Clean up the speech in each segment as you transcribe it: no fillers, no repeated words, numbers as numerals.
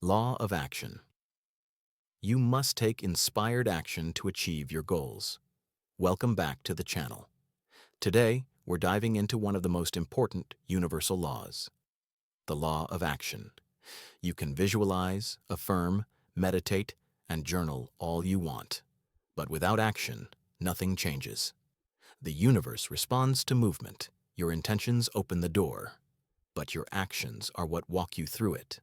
Law of action. You must take inspired action to achieve your goals. Welcome back to the channel. Today, we're diving into one of the most important universal laws, the law of action. You can visualize, affirm, meditate, and journal all you want. But without action, nothing changes. The universe responds to movement. Your intentions open the door, but your actions are what walk you through it.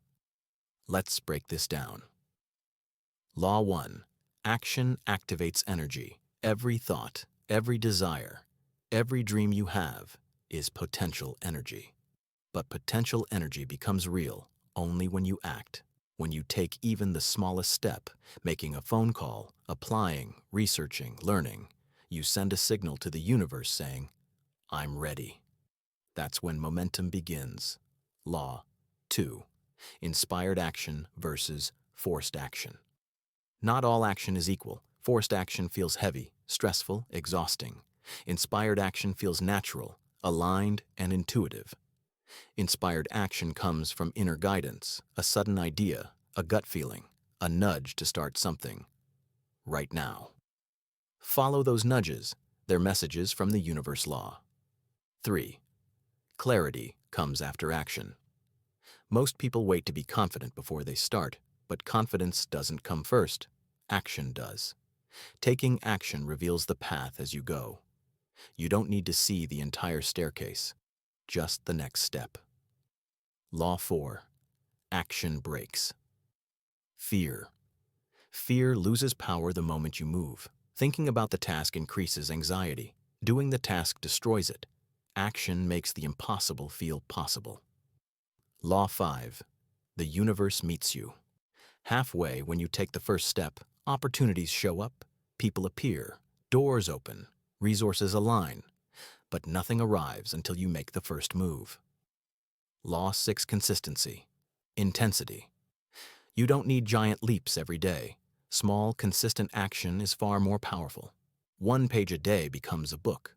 Let's break this down. Law 1. Action activates energy. Every thought, every desire, every dream you have is potential energy. But potential energy becomes real only when you act. When you take even the smallest step, making a phone call, applying, researching, learning, you send a signal to the universe saying, "I'm ready." That's when momentum begins. Law 2. Inspired action versus forced action. Not all action is equal. Forced action feels heavy, stressful, exhausting. Inspired action feels natural, aligned, and intuitive. Inspired action comes from inner guidance, a sudden idea, a gut feeling, a nudge to start something. Right now. Follow those nudges. They're messages from the universe law. 3. Clarity comes after action. Most people wait to be confident before they start, but confidence doesn't come first. Action does. Taking action reveals the path as you go. You don't need to see the entire staircase, just the next step. Law 4. Action breaks. Fear. Fear loses power the moment you move. Thinking about the task increases anxiety. Doing the task destroys it. Action makes the impossible feel possible. Law 5. The universe meets you. Halfway, when you take the first step, opportunities show up, people appear, doors open, resources align, but nothing arrives until you make the first move. Law 6. Consistency. Intensity. You don't need giant leaps every day. Small, consistent action is far more powerful. 1 page a day becomes a book.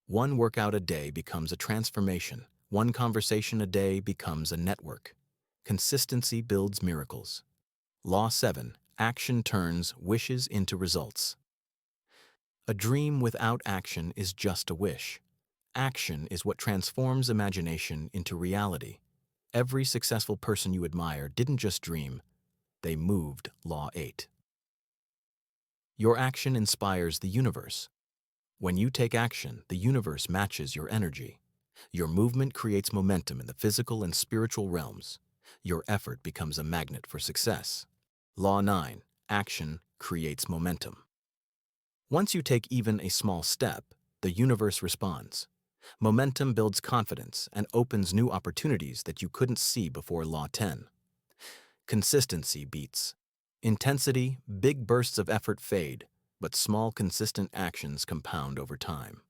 1 workout a day becomes a transformation. 1 conversation a day becomes a network. Consistency builds miracles. Law 7. Action turns wishes into results. A dream without action is just a wish. Action is what transforms imagination into reality. Every successful person you admire didn't just dream, they moved. Law 8. Your action inspires the universe. When you take action, the universe matches your energy. Your movement creates momentum in the physical and spiritual realms. Your effort becomes a magnet for success. Law 9. Action creates momentum. Once you take even a small step, the universe responds. Momentum builds confidence and opens new opportunities that you couldn't see before. Law 10. Consistency beats intensity. Big bursts of effort fade, but small, consistent actions compound over time.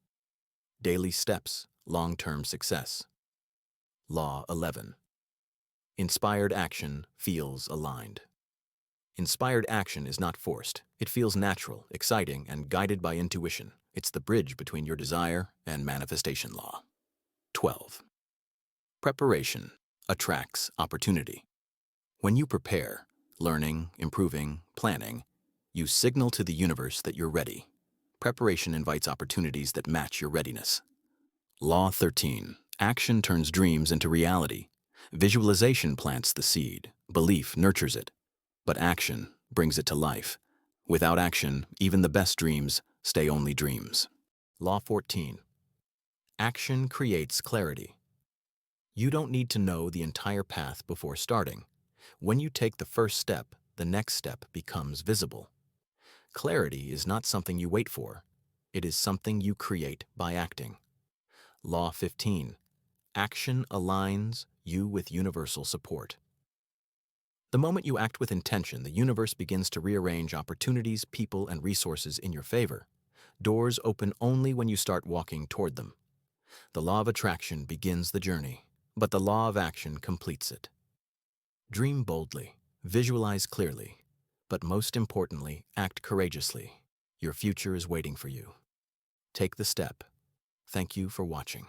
Daily steps, long-term success. Law 11. Inspired action feels aligned. Inspired action is not forced. It feels natural, exciting, and guided by intuition. It's the bridge between your desire and manifestation. Law 12. Preparation attracts opportunity. When you prepare, learning, improving, planning, you signal to the universe that you're ready. Preparation invites opportunities that match your readiness. Law 13. Action turns dreams into reality. Visualization plants the seed. Belief nurtures it. But action brings it to life. Without action, even the best dreams stay only dreams. Law 14. Action creates clarity. You don't need to know the entire path before starting. When you take the first step, the next step becomes visible. Clarity is not something you wait for. It is something you create by acting. Law 15. Action aligns you with universal support. The moment you act with intention, the universe begins to rearrange opportunities, people, and resources in your favor. Doors open only when you start walking toward them. The law of attraction begins the journey, but the law of action completes it. Dream boldly, visualize clearly, but most importantly, act courageously. Your future is waiting for you. Take the step. Thank you for watching.